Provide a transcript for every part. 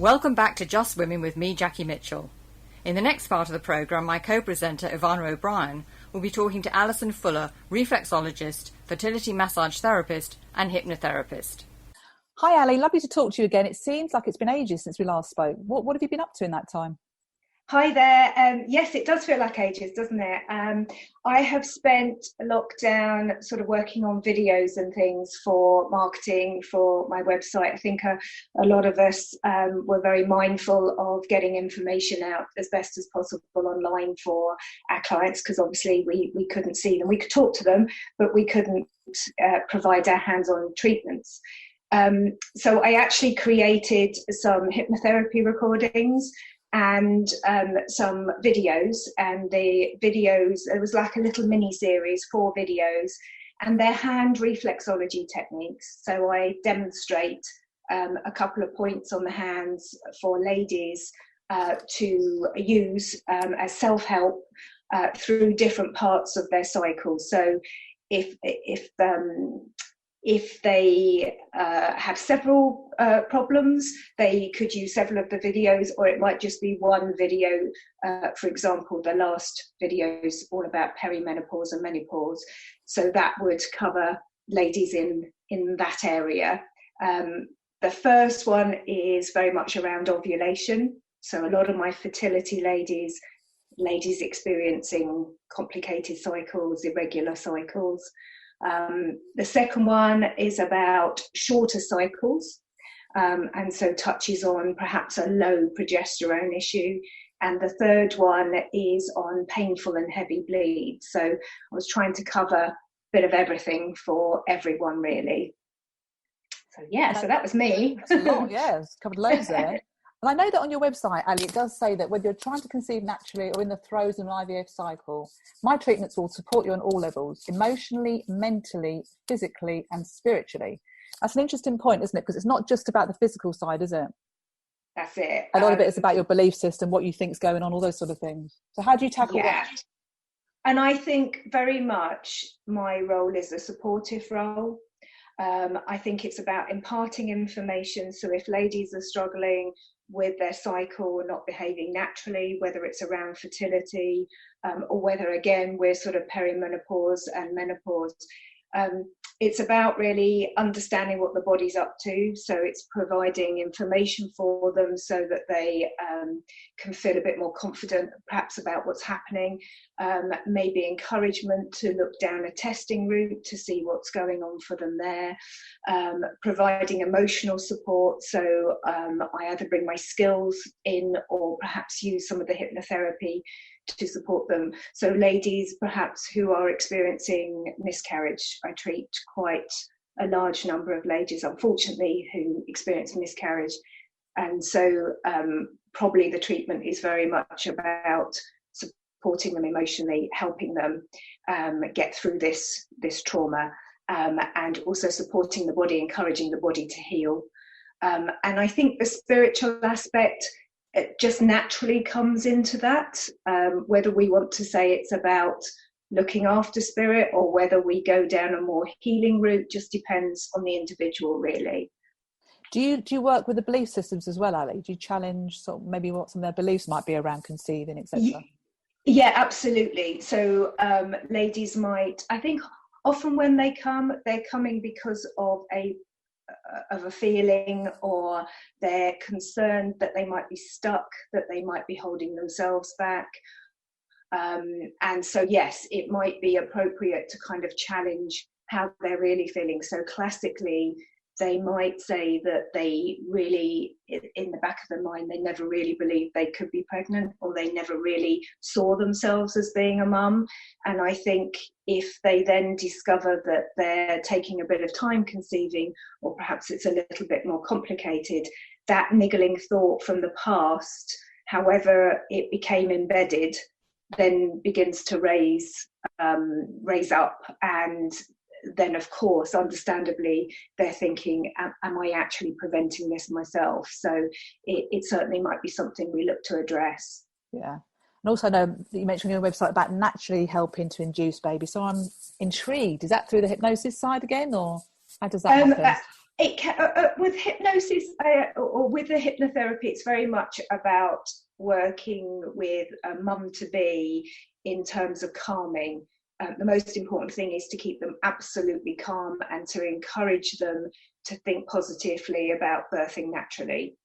Welcome back to Just Women with me, Jackie Mitchell. In the next part of the programme, my co-presenter, Ivana O'Brien, will be talking to Alison Fuller, reflexologist, fertility massage therapist and hypnotherapist. Hi Ali, lovely to talk to you again. It seems like it's been ages since we last spoke. What have you been up to in that time? Hi there. Yes, it does feel like ages, doesn't it? I have spent lockdown sort of working on videos and things for marketing for my website. I think a lot of us were very mindful of getting information out as best as possible online for our clients, because obviously we couldn't see them. We could talk to them, but we couldn't provide our hands-on treatments. So I actually created some hypnotherapy recordings and some videos, and the videos, it was like a little mini series, 4 videos, and they're hand reflexology techniques. So I demonstrate a couple of points on the hands for ladies to use as self-help through different parts of their cycle. So if they have several problems, they could use several of the videos, or it might just be one video. For example, the last video is all about peri-menopause and menopause. So that would cover ladies in that area. The first one is very much around ovulation. So a lot of my fertility ladies experiencing complicated cycles, irregular cycles. The second one is about shorter cycles, and so touches on perhaps a low progesterone issue. And the third one is on painful and heavy bleeds. So I was trying to cover a bit of everything for everyone, really. So yeah, so that was me. That's a lot, yeah, it's covered loads there. And I know that on your website, Ali, it does say that whether you're trying to conceive naturally or in the throes of an IVF cycle, my treatments will support you on all levels, emotionally, mentally, physically, and spiritually. That's an interesting point, isn't it? Because it's not just about the physical side, is it? That's it. A lot of it is about your belief system, what you think's going on, all those sort of things. So how do you tackle that? And I think very much my role is a supportive role. I think it's about imparting information. So if ladies are struggling with their cycle or not behaving naturally, whether it's around fertility or whether, again, we're sort of perimenopause and menopause, it's about really understanding what the body's up to. So it's providing information for them so that they can feel a bit more confident perhaps about what's happening, maybe encouragement to look down a testing route to see what's going on for them there, providing emotional support. So I either bring my skills in or perhaps use some of the hypnotherapy to support them. So ladies perhaps who are experiencing miscarriage, I treat quite a large number of ladies, unfortunately, who experience miscarriage. And so probably the treatment is very much about supporting them emotionally, helping them get through this trauma, and also supporting the body, encouraging the body to heal. And I think the spiritual aspect, it just naturally comes into that, whether we want to say it's about looking after spirit or whether we go down a more healing route, just depends on the individual, really. Do you work with the belief systems as well, Ali? Do you challenge sort of maybe what some of their beliefs might be around conceiving, etc.? Yeah, absolutely. So ladies might, I think often when they come, they're coming because of a feeling, or they're concerned that they might be stuck, that they might be holding themselves back. And so, yes, it might be appropriate to kind of challenge how they're really feeling. So classically, they might say that they really, in the back of their mind, they never really believed they could be pregnant, or they never really saw themselves as being a mum. And I think if they then discover that they're taking a bit of time conceiving, or perhaps it's a little bit more complicated, that niggling thought from the past, however it became embedded, then begins to raise up. And then, of course, understandably, they're thinking, am I actually preventing this myself? So it certainly might be something we look to address. Yeah. And also, I know that you mentioned on your website about naturally helping to induce babies. So I'm intrigued. Is that through the hypnosis side again, or how does that happen? It can, with hypnosis or with the hypnotherapy, it's very much about working with a mum-to-be in terms of calming. The most important thing is to keep them absolutely calm and to encourage them to think positively about birthing naturally.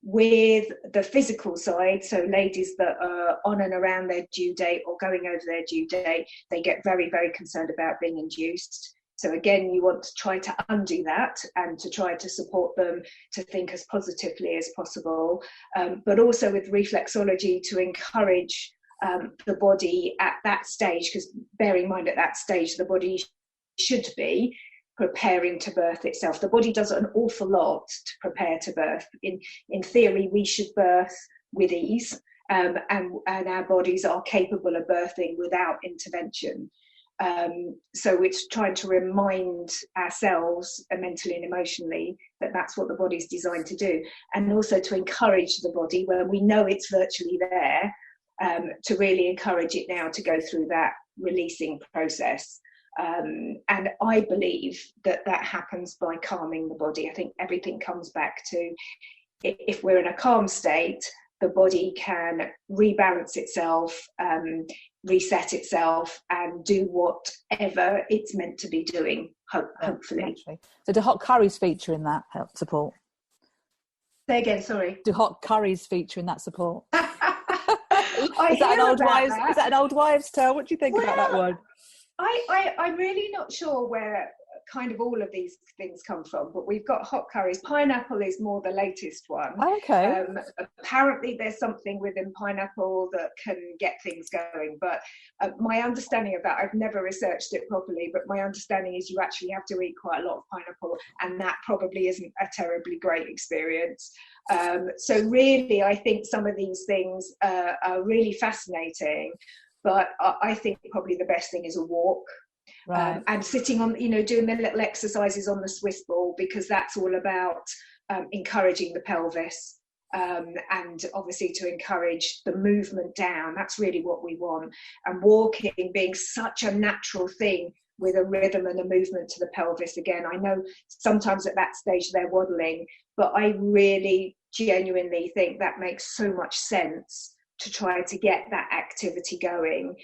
With the physical side, so ladies that are on and around their due date or going over their due date, they get very, very concerned about being induced. So again, you want to try to undo that and to try to support them to think as positively as possible. But also with reflexology, to encourage the body at that stage, because bear in mind at that stage, the body should be preparing to birth itself. The body does an awful lot to prepare to birth. In theory, we should birth with ease, and our bodies are capable of birthing without intervention. So it's trying to remind ourselves mentally and emotionally that that's what the body's designed to do, and also to encourage the body when we know it's virtually there, to really encourage it now to go through that releasing process. And I believe that happens by calming the body. I think everything comes back to, if we're in a calm state, the body can rebalance itself, reset itself, and do whatever it's meant to be doing, hopefully. So do hot curries feature in that help support? Say again, sorry. Do hot curries feature in that support? Is Is that an old wives' tale? What do you think about that one? I'm really not sure where kind of all of these things come from, but we've got hot curries. Pineapple is more the latest one. Okay. Apparently there's something within pineapple that can get things going, but my understanding of that, I've never researched it properly, but my understanding is you actually have to eat quite a lot of pineapple, and that probably isn't a terribly great experience. So really, I think some of these things are really fascinating, but I think probably the best thing is a walk. Right. And sitting on, doing the little exercises on the Swiss ball, because that's all about encouraging the pelvis, and obviously to encourage the movement down. That's really what we want. And walking being such a natural thing with a rhythm and a movement to the pelvis. Again, I know sometimes at that stage they're waddling, but I really genuinely think that makes so much sense to try to get that activity going.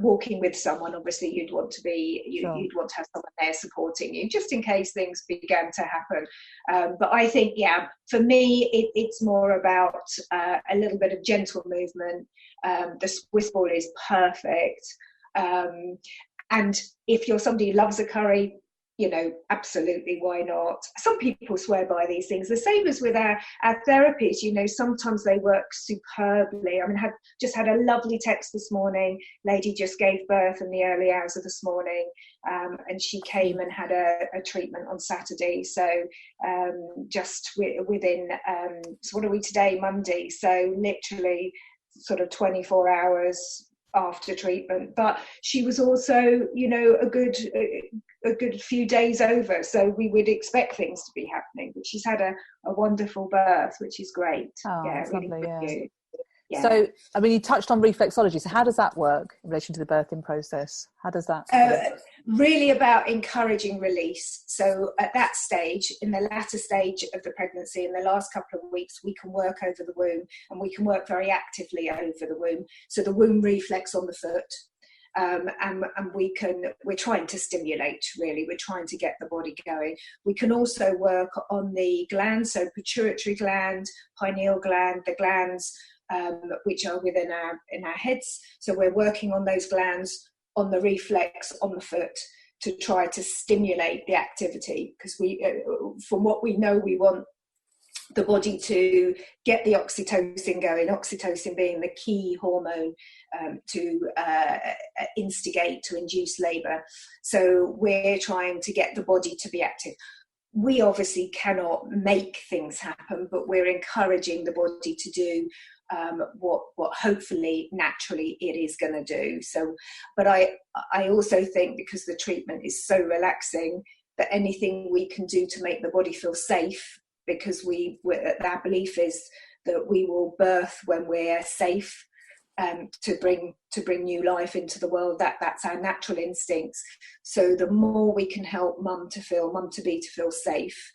Walking with someone, obviously you'd want to have someone there supporting you, just in case things began to happen. But I think, for me, it's more about a little bit of gentle movement. The Swiss ball is perfect. And if you're somebody who loves a curry, absolutely, why not? Some people swear by these things. The same as with our therapies, sometimes they work superbly. I mean, just had a lovely text this morning. Lady just gave birth in the early hours of this morning, and she came and had a treatment on Saturday. So just within, so what are we today? Monday. So literally sort of 24 hours after treatment, but she was also, a good few days over, so we would expect things to be happening. But she's had a wonderful birth, which is great. That's really lovely. Yeah. So, I mean, you touched on reflexology. So, how does that work in relation to the birthing process? How does that? Really about encouraging release. So, at that stage, in the latter stage of the pregnancy, in the last couple of weeks, we can work over the womb, and we can work very actively over the womb. So, the womb reflex on the foot. And we're trying to stimulate, really. We're trying to get the body going. We can also work on the glands, so pituitary gland, pineal gland, the glands which are within our heads. So we're working on those glands, on the reflex, on the foot, to try to stimulate the activity, because from what we know, we want the body to get the oxytocin going, oxytocin being the key hormone to instigate, to induce labour. So we're trying to get the body to be active. We obviously cannot make things happen, but we're encouraging the body to do what hopefully naturally it is going to do. So, but I also think, because the treatment is so relaxing, that anything we can do to make the body feel safe, because our belief is that we will birth when we're safe, to bring new life into the world. That's our natural instincts. So the more we can help mum to be to feel safe,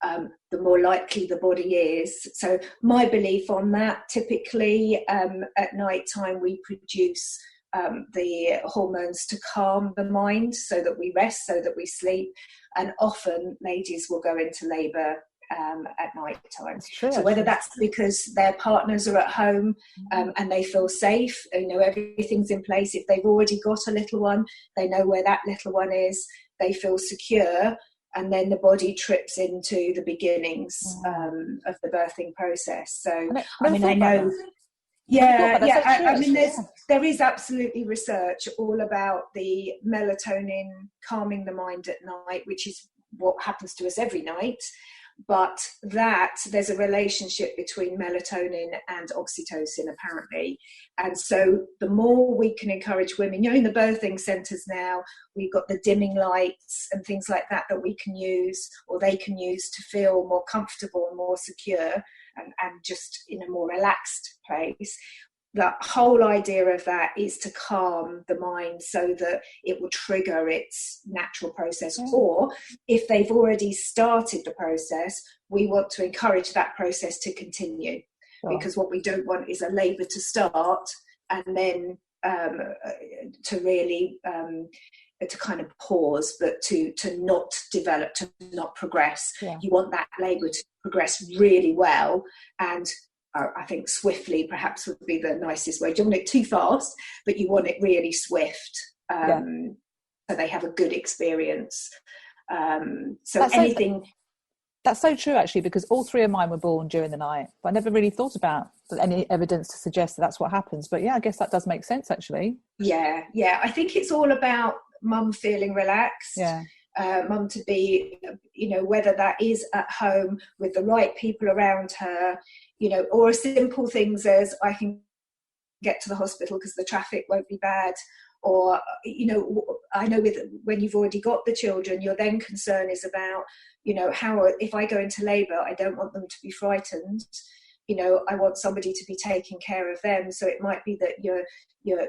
the more likely the body is. So my belief on that, typically at night time we produce the hormones to calm the mind, so that we rest, so that we sleep, and often ladies will go into labour at night time. So whether that's because their partners are at home and they feel safe, everything's in place. If they've already got a little one, they know where that little one is, they feel secure, and then the body trips into the beginnings of the birthing process. So I know. There is absolutely research all about the melatonin calming the mind at night, which is what happens to us every night. But that there's a relationship between melatonin and oxytocin, apparently. And so the more we can encourage women, in the birthing centres now, we've got the dimming lights and things like that we can use, or they can use, to feel more comfortable and more secure and just in a more relaxed place. The whole idea of that is to calm the mind so that it will trigger its natural process. Or if they've already started the process, we want to encourage that process to continue. Because what we don't want is a labour to start and then to really to kind of pause, but to not develop, to not progress. You want that labour to progress really well, and I think swiftly perhaps would be the nicest way. You don't want it too fast, but you want it really swift, so they have a good experience. That's so true, actually, because all three of mine were born during the night, but I never really thought about any evidence to suggest that that's what happens. But I guess that does make sense, actually. Yeah. I think it's all about mum feeling relaxed. Mum to be, whether that is at home with the right people around her, or simple things as I can get to the hospital because the traffic won't be bad. Or, I know when you've already got the children, your then concern is about, if I go into labour, I don't want them to be frightened. I want somebody to be taking care of them. So it might be that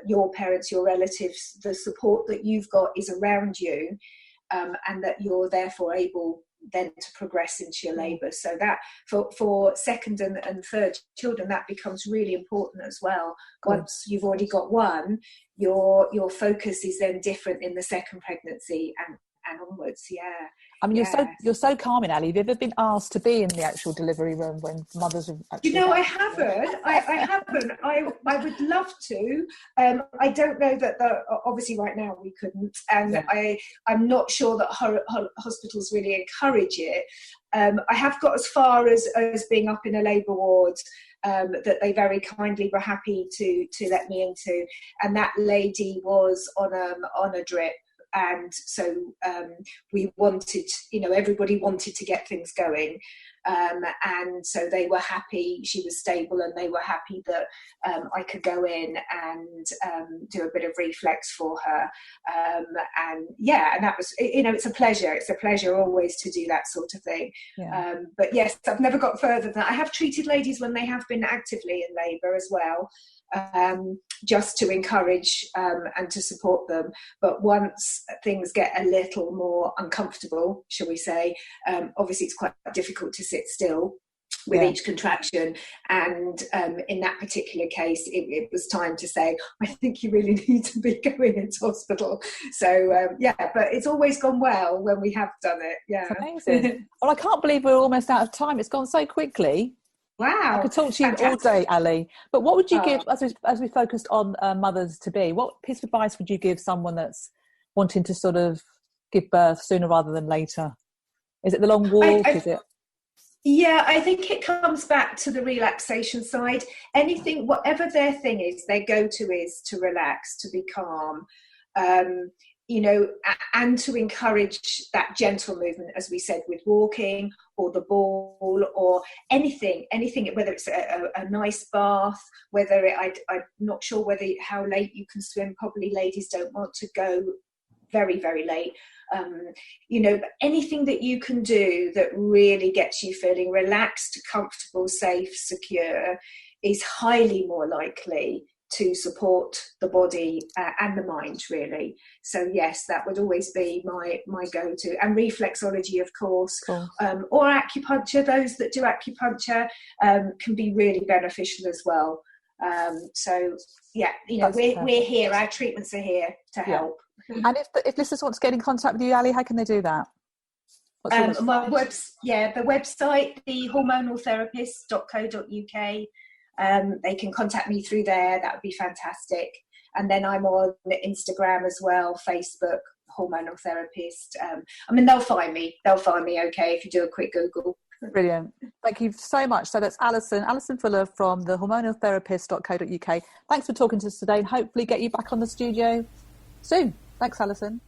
your parents, your relatives, the support that you've got is around you, and that you're therefore able then to progress into your labour. So that for second and third children, that becomes really important as well. Once you've already got one, your focus is then different in the second pregnancy and onwards. I mean, you're so calming, Ali. Have you ever been asked to be in the actual delivery room when mothers have actually... I haven't. I haven't. I would love to. I don't know that obviously right now we couldn't, and I'm not sure that hospitals really encourage it. I have got as far as being up in a labour ward, that they very kindly were happy to let me into, and that lady was on a drip. And so we wanted, everybody wanted to get things going. And so they were happy, she was stable, and they were happy that I could go in and do a bit of reflex for her. And that was, it's a pleasure always to do that sort of thing. But yes, I've never got further than that. I have treated ladies when they have been actively in labour as well, just to encourage and to support them. But once things get a little more uncomfortable, shall we say, obviously it's quite difficult to sit still with each contraction, and in that particular case it was time to say, I think you really need to be going into hospital. So but it's always gone well when we have done it. It's amazing. Well, I can't believe we're almost out of time. It's gone so quickly. Wow. I could talk to you all day, Ali. But what would you give, as we focused on mothers to be, what piece of advice would you give someone that's wanting to sort of give birth sooner rather than later? Is it the long walk? I think it comes back to the relaxation side. Anything, whatever their thing is, their go-to is to relax, to be calm. And to encourage that gentle movement, as we said, with walking or the ball or anything, whether it's a nice bath, I'm not sure how late you can swim. Probably ladies don't want to go very, very late. But anything that you can do that really gets you feeling relaxed, comfortable, safe, secure is highly more likely to support the body and the mind, really. So yes, that would always be my go-to. And reflexology, of course, or acupuncture. Those that do acupuncture can be really beneficial as well. So yeah, we're here. Our treatments are here to help. And if listeners want to get in contact with you, Ali, how can they do that? The website, thehormonaltherapist.co.uk. They can contact me through there. That would be fantastic. And then I'm on Instagram as well, Facebook, hormonal therapist. They'll find me. Okay, if you do a quick Google. Brilliant. Thank you so much. So that's Alison Fuller from the hormonaltherapist.co.uk. Thanks for talking to us today, and hopefully get you back on the studio soon. Thanks, Alison.